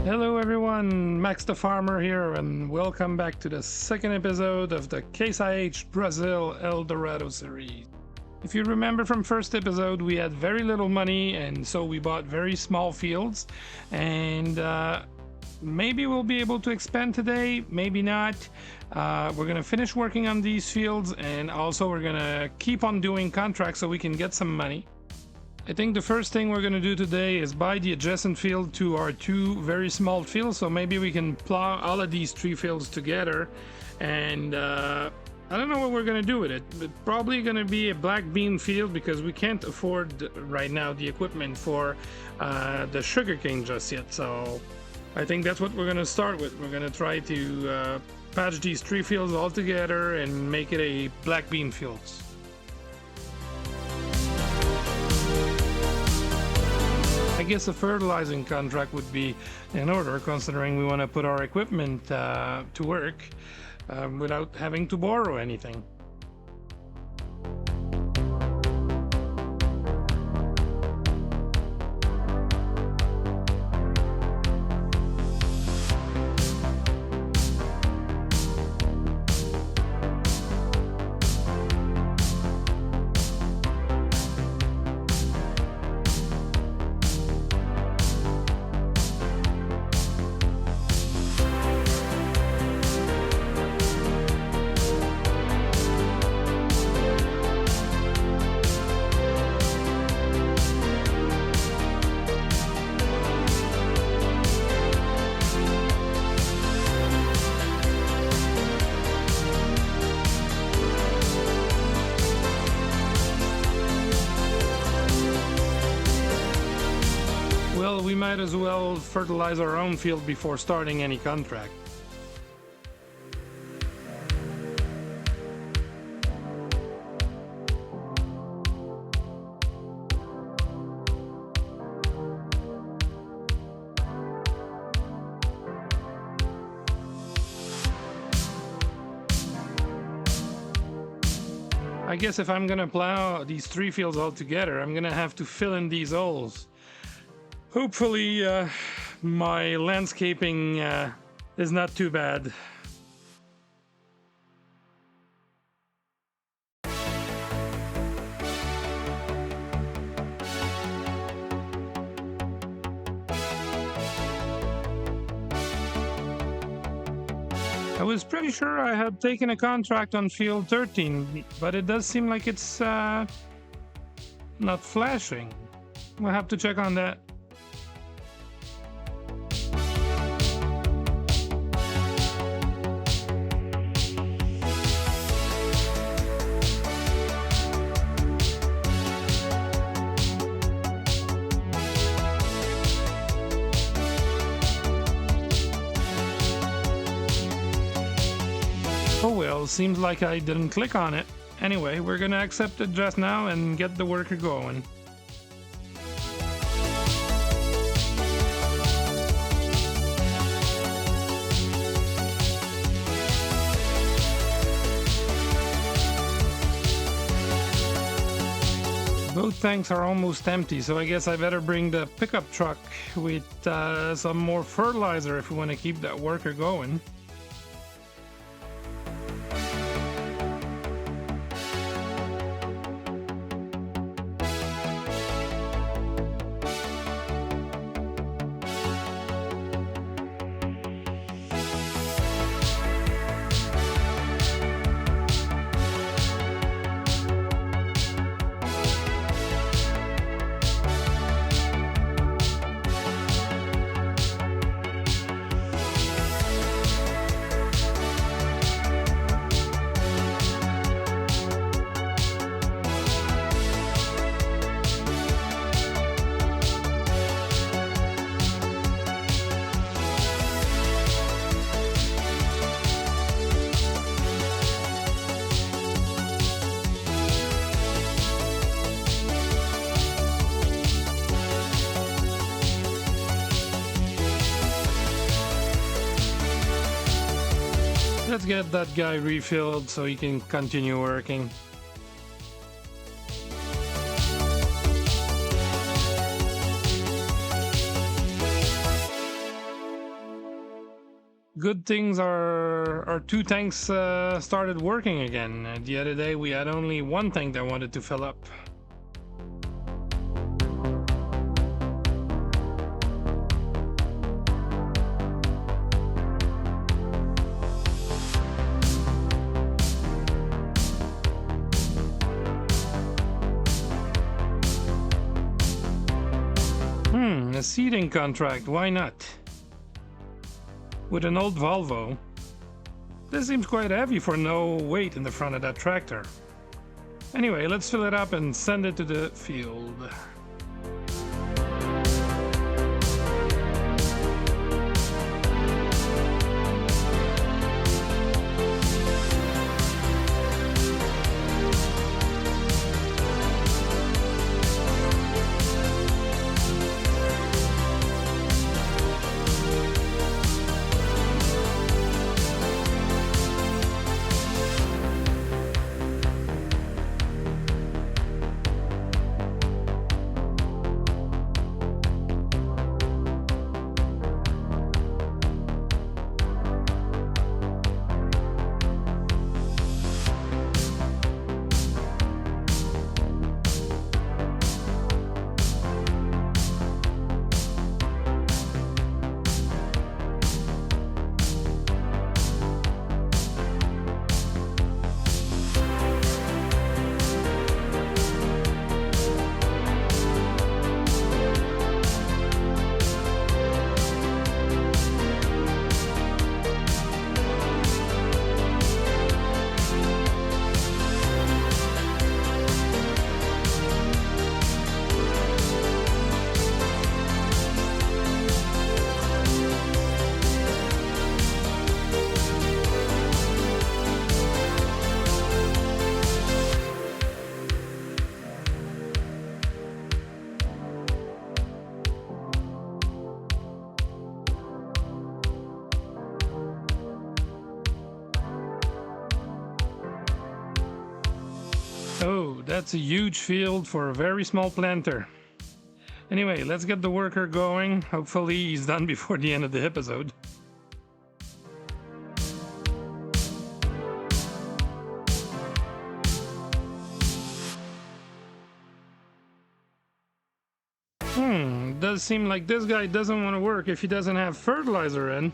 Hello everyone, Max the Farmer here, and welcome back to the second episode of the Case IH Brazil Eldorado series. If you remember from first episode, we had very little money, and so we bought very small fields, and maybe we'll be able to expand today, maybe not. We're gonna finish working on these fields, and also we're gonna keep on doing contracts so we can get some money. I think the first thing we're going to do today is buy the adjacent field to our two very small fields, so maybe we can plow all of these three fields together, and I don't know what we're going to do with it. It's probably going to be a black bean field because we can't afford right now the equipment for the sugarcane just yet, so I think that's what we're going to start with. We're going to try to patch these three fields all together and make it a black bean fields. I guess a fertilizing contract would be in order, considering we want to put our equipment to work without having to borrow anything. Well, we might as well fertilize our own field before starting any contract. I guess if I'm gonna plow these three fields all together, I'm gonna have to fill in these holes. Hopefully, my landscaping is not too bad. I was pretty sure I had taken a contract on field 13, but it does seem like it's not flashing. We'll have to check on that. Oh well, seems like I didn't click on it. Anyway, we're gonna accept it just now and get the worker going. Both tanks are almost empty, so I guess I better bring the pickup truck with some more fertilizer if we want to keep that worker going. Let's get that guy refilled so he can continue working. Good things our two tanks started working again. The other day we had only one tank that wanted to fill up. A seeding contract, why not? With an old Volvo. This seems quite heavy for no weight in the front of that tractor. Anyway, let's fill it up and send it to the field. Oh, that's a huge field for a very small planter. Anyway, let's get the worker going. Hopefully he's done before the end of the episode. Does seem like this guy doesn't want to work if he doesn't have fertilizer in.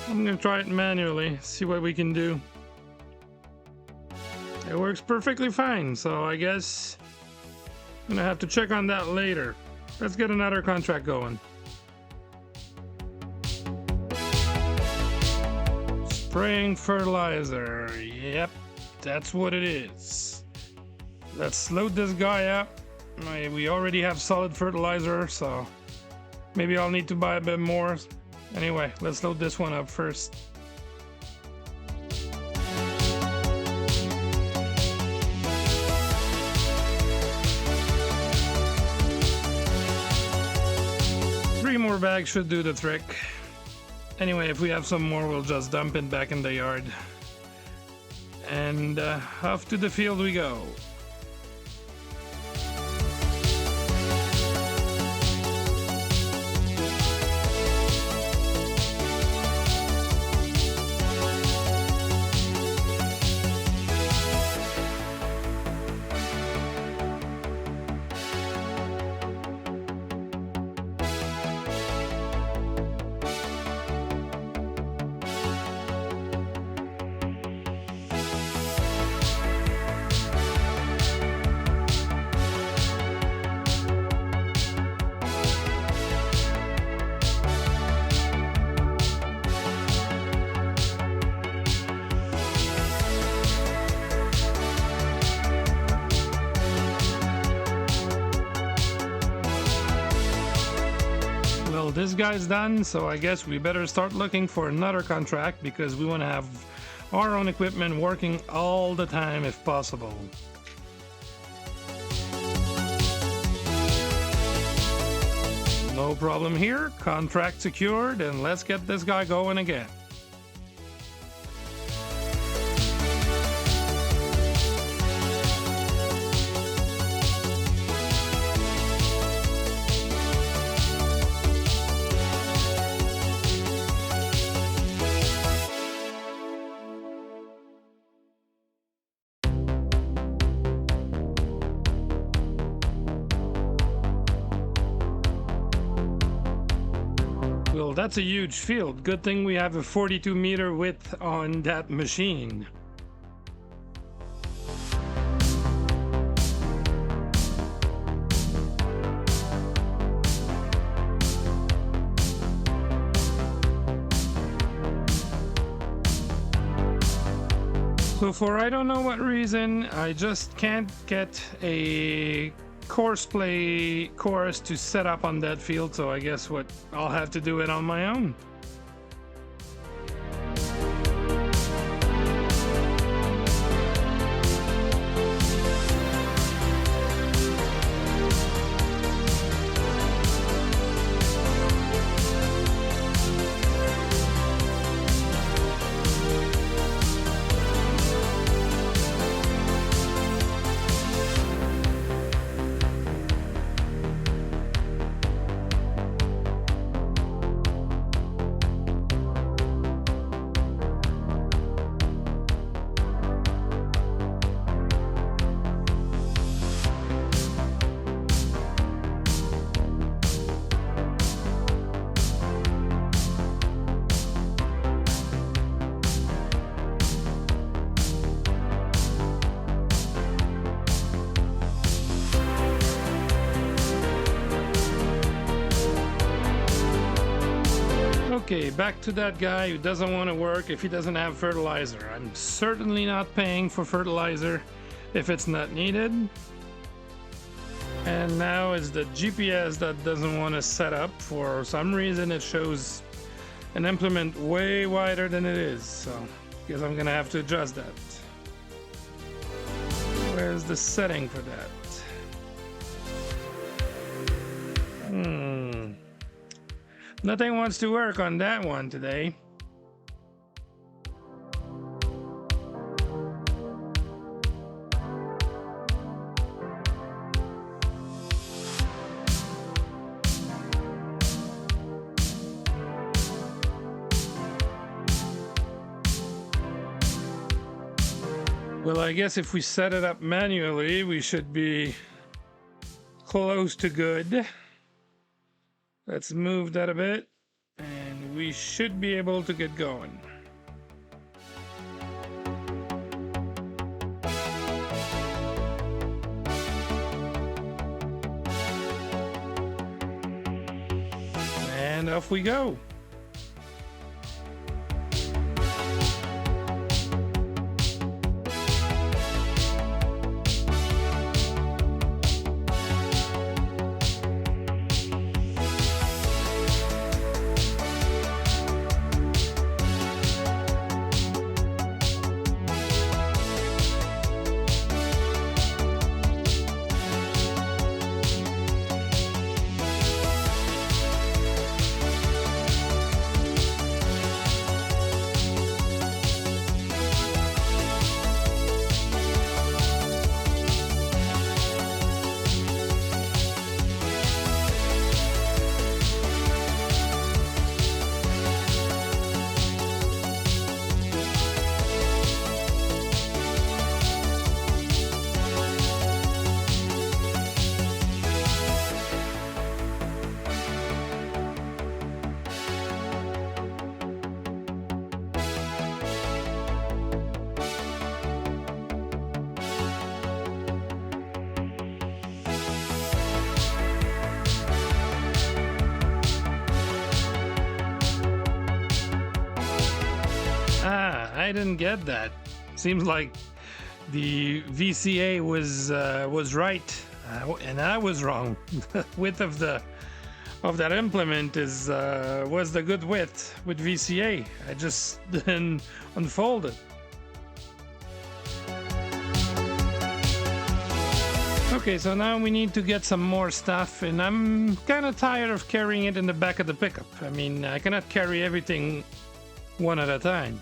I'm gonna try it manually, see what we can do. It works perfectly fine, so I guess I'm gonna have to check on that later. Let's get another contract going. Spraying fertilizer. Yep, that's what it is. Let's load this guy up. We already have solid fertilizer, so maybe I'll need to buy a bit more. Anyway, let's load this one up first. Three more bags should do the trick. Anyway, if we have some more, we'll just dump it back in the yard. And off to the field we go. Well, this guy's done, so I guess we better start looking for another contract because we want to have our own equipment working all the time if possible. No problem here, contract secured, and let's get this guy going again. Well, that's a huge field. Good thing we have a 42-meter width on that machine. So for I don't know what reason, I just can't get a course to set up on that field, so I guess I'll have to do it on my own. Okay, back to that guy who doesn't want to work if he doesn't have fertilizer. I'm certainly not paying for fertilizer if it's not needed. And now it's the GPS that doesn't want to set up. For some reason it shows an implement way wider than it is, so I guess I'm gonna have to adjust that. Where's the setting for that? Nothing wants to work on that one today. Well, I guess if we set it up manually, we should be close to good. Let's move that a bit, and we should be able to get going. And off we go. I didn't get that. Seems like the VCA was right, and I was wrong. The width of that implement was the good width with VCA. I just didn't unfold it. Okay, so now we need to get some more stuff, and I'm kind of tired of carrying it in the back of the pickup. I mean, I cannot carry everything one at a time.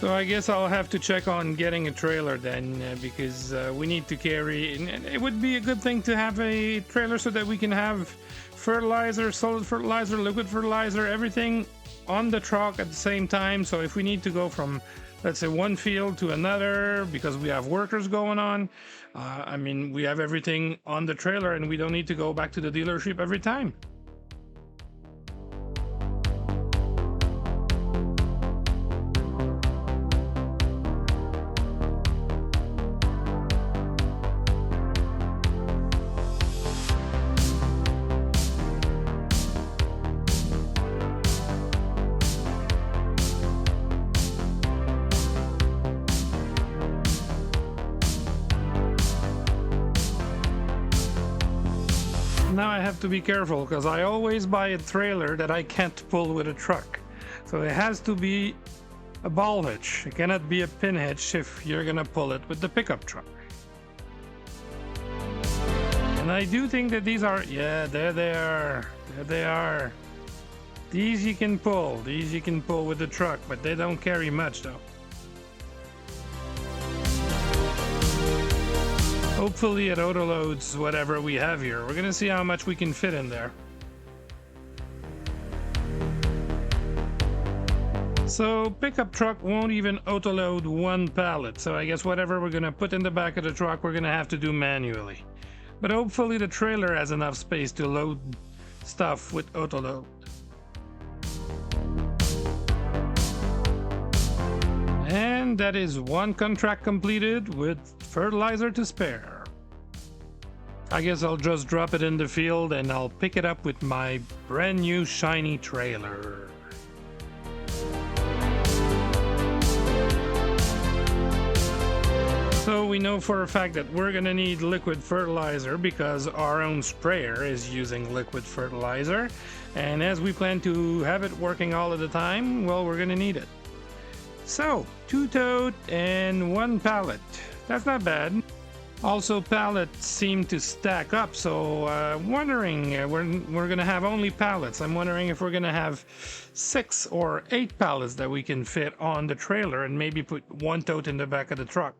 So I guess I'll have to check on getting a trailer then, because we need to carry, and it would be a good thing to have a trailer so that we can have fertilizer, solid fertilizer, liquid fertilizer, everything on the truck at the same time. So if we need to go from, let's say, one field to another because we have workers going on, I mean, we have everything on the trailer and we don't need to go back to the dealership every time. Now I have to be careful because I always buy a trailer that I can't pull with a truck. So it has to be a ball hitch. It cannot be a pin hitch if you're gonna pull it with the pickup truck. And I do think that these are, yeah, there they are. There they are. These you can pull. These you can pull with the truck, but they don't carry much though. Hopefully it autoloads whatever we have here. We're gonna see how much we can fit in there. So pickup truck won't even autoload one pallet. So I guess whatever we're gonna put in the back of the truck, we're gonna have to do manually. But hopefully the trailer has enough space to load stuff with autoload. And that is one contract completed with fertilizer to spare. I guess I'll just drop it in the field and I'll pick it up with my brand new shiny trailer. So we know for a fact that we're gonna need liquid fertilizer because our own sprayer is using liquid fertilizer. And as we plan to have it working all of the time, well, we're gonna need it. So, 2 tote and 1 pallet. That's not bad. Also, pallets seem to stack up, so wondering, we're gonna have only pallets. I'm wondering if we're gonna have 6 or 8 pallets that we can fit on the trailer and maybe put 1 tote in the back of the truck.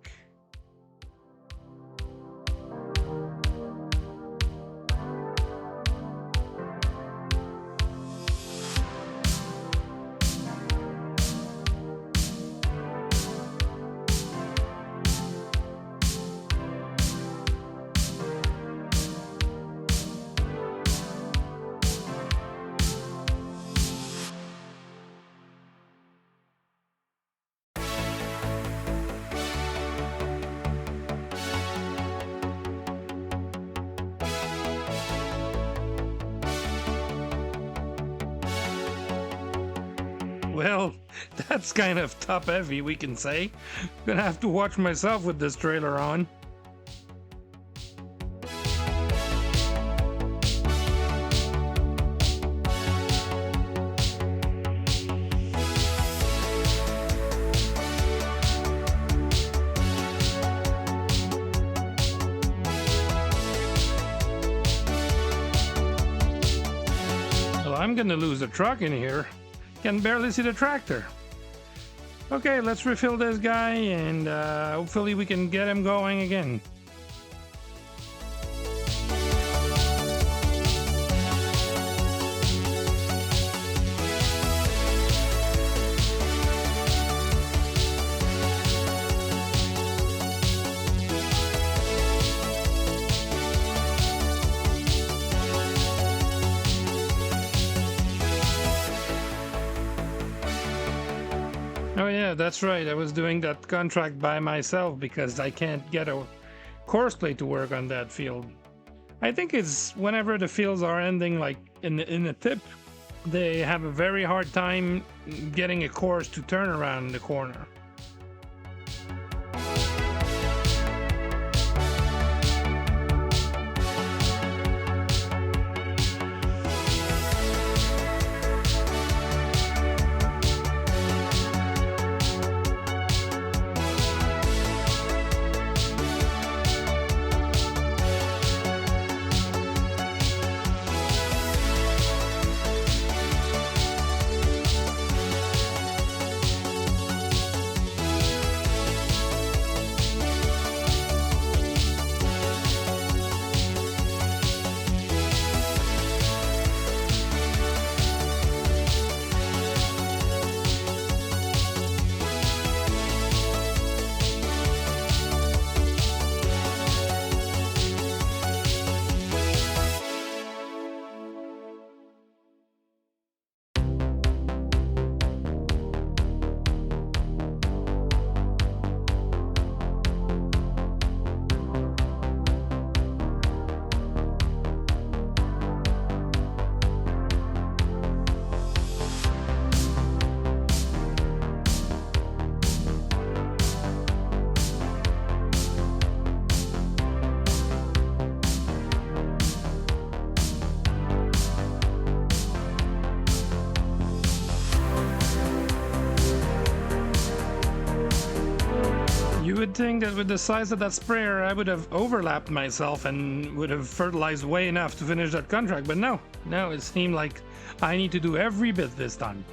Well, that's kind of top heavy, we can say. Gonna have to watch myself with this trailer on. Well, I'm gonna lose the truck in here. Can barely see the tractor. Okay, let's refill this guy and hopefully we can get him going again. Oh yeah, that's right. I was doing that contract by myself because I can't get a course plate to work on that field. I think it's whenever the fields are ending like in the tip, they have a very hard time getting a course to turn around the corner. would think that with the size of that sprayer, I would have overlapped myself and would have fertilized way enough to finish that contract, but no, it seemed like I need to do every bit this time.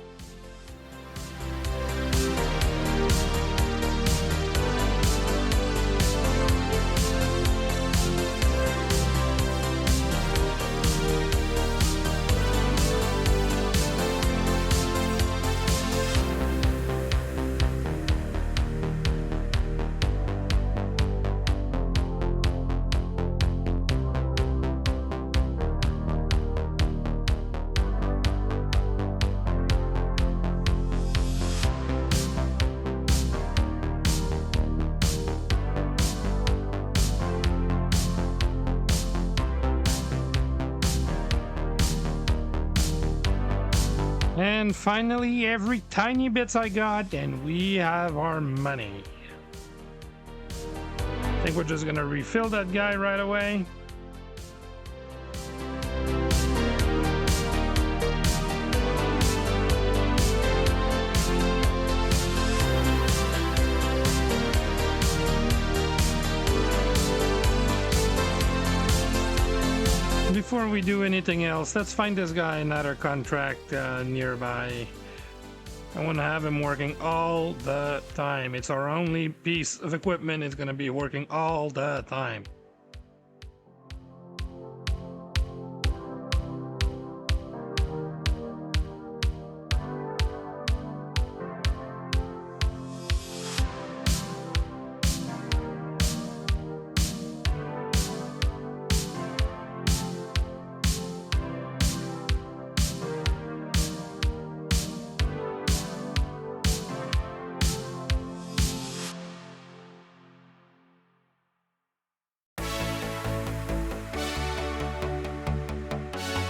And finally, every tiny bits I got, and we have our money. I think we're just gonna refill that guy right away. Before we do anything else, let's find this guy another contract nearby. I want to have him working all the time. It's our only piece of equipment. It's going to be working all the time.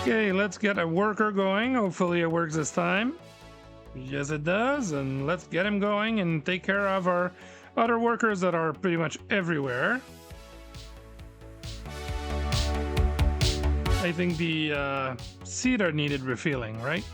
Okay, let's get a worker going. Hopefully it works this time. Yes, it does. And let's get him going and take care of our other workers that are pretty much everywhere. I think the cedar needed refilling, right?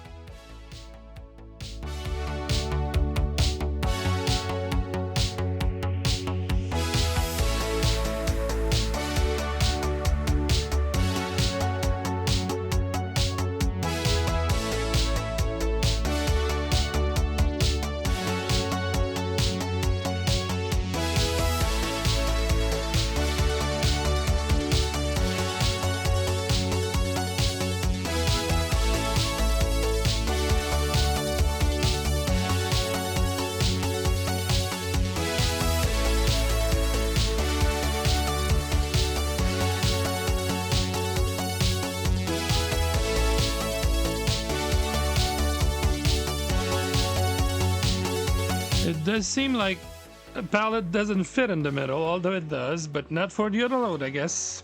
It does seem like a pallet doesn't fit in the middle, although it does, but not for the other load, I guess.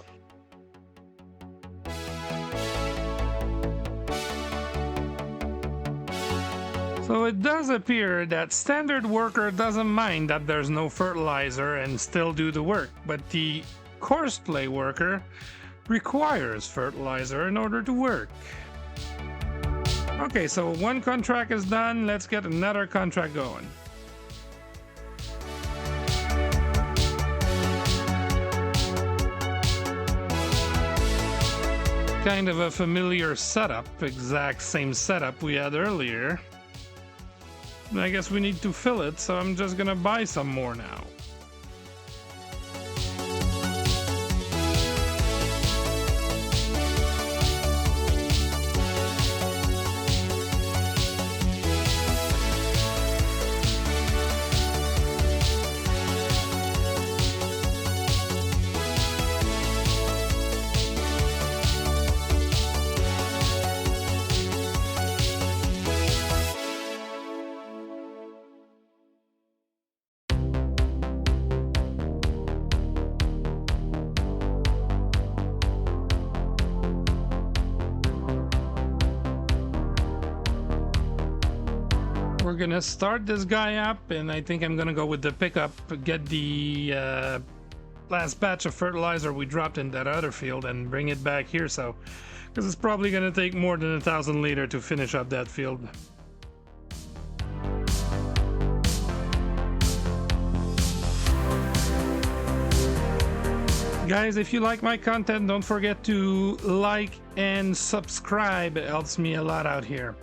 So it does appear that standard worker doesn't mind that there's no fertilizer and still do the work, but the courseplay worker requires fertilizer in order to work. Okay, so one contract is done, let's get another contract going. Kind of a familiar setup, exact same setup we had earlier. I guess we need to fill it, so I'm just gonna buy some more now. We're gonna start this guy up, and I think I'm gonna go with the pickup, get the last batch of fertilizer we dropped in that other field and bring it back here, so because it's probably gonna take more than 1,000 liters to finish up that field. Guys, if you like my content, don't forget to like and subscribe. It helps me a lot out here.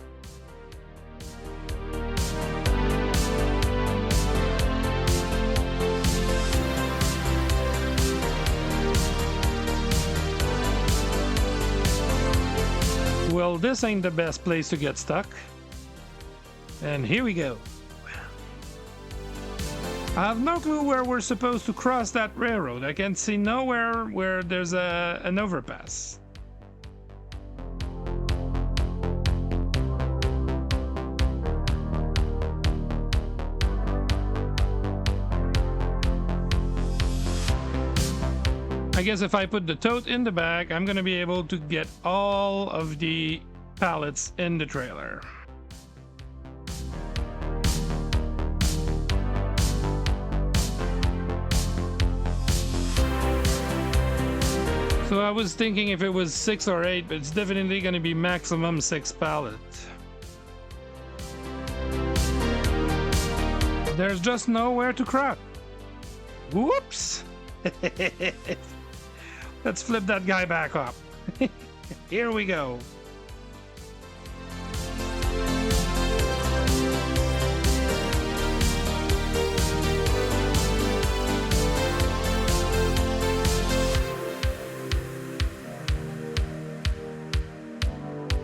Well, this ain't the best place to get stuck. And here we go. I have no clue where we're supposed to cross that railroad. I can see nowhere where there's an overpass. I guess if I put the tote in the back, I'm gonna be able to get all of the pallets in the trailer. So I was thinking if it was 6 or 8, but it's definitely gonna be maximum 6 pallets. There's just nowhere to cross. Whoops! Let's flip that guy back up. Here we go.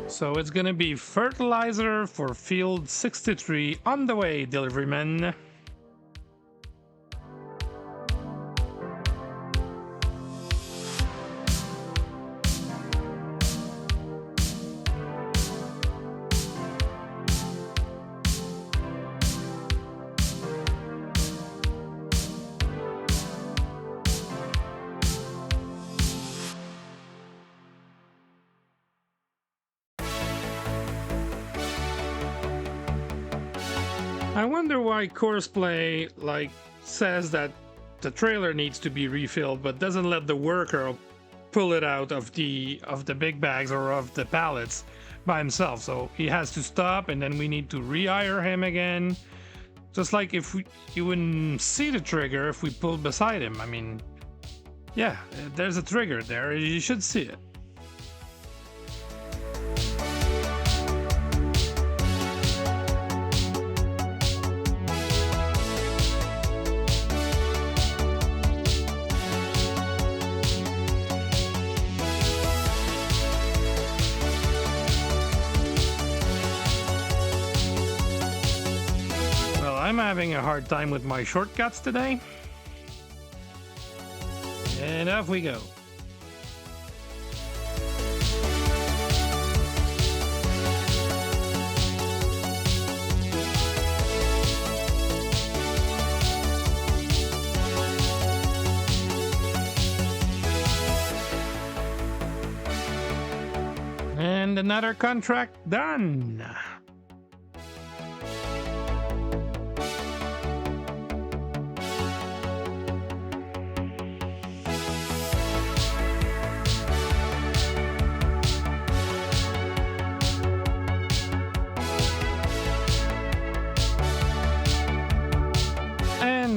So it's gonna be fertilizer for field 63 on the way, deliveryman. I wonder why Courseplay says that the trailer needs to be refilled, but doesn't let the worker pull it out of the big bags or of the pallets by himself. So he has to stop, and then we need to rehire him again. Just like if you wouldn't see the trigger if we pulled beside him. I mean, yeah, there's a trigger there. You should see it. I'm having a hard time with my shortcuts today. And off we go. And another contract done.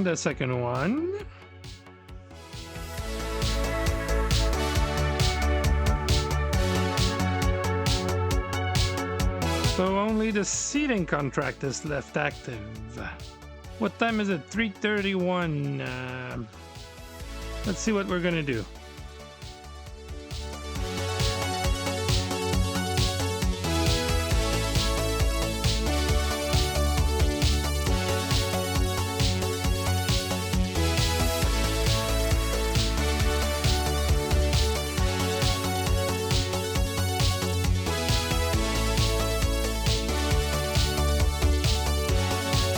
The second one. So only the seating contract is left active. What time is it? 3:31. Let's see what we're gonna do.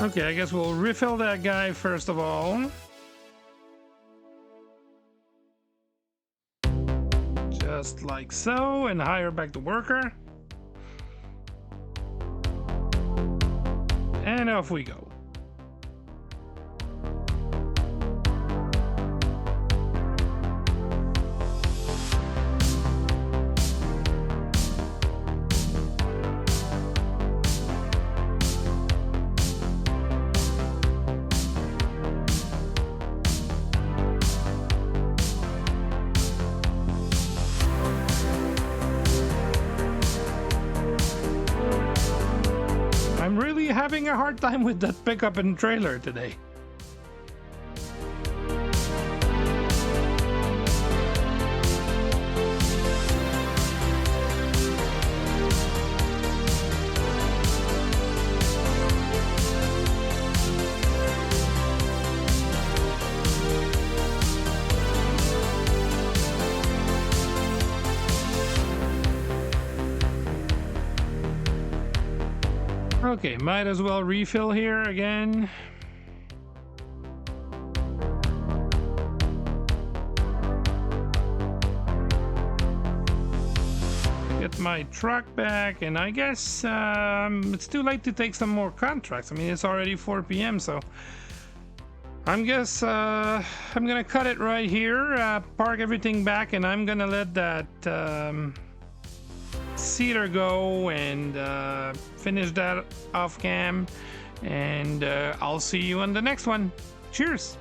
Okay, I guess we'll refill that guy first of all. Just like so, and hire back the worker. And off we go. really having a hard time with that pickup and trailer today. Okay, might as well refill here again. Get my truck back, and I guess it's too late to take some more contracts. I mean, it's already 4 p.m., so I'm gonna cut it right here, park everything back, and I'm gonna let that cedar go and finish that off cam, and I'll see you on the next one. Cheers.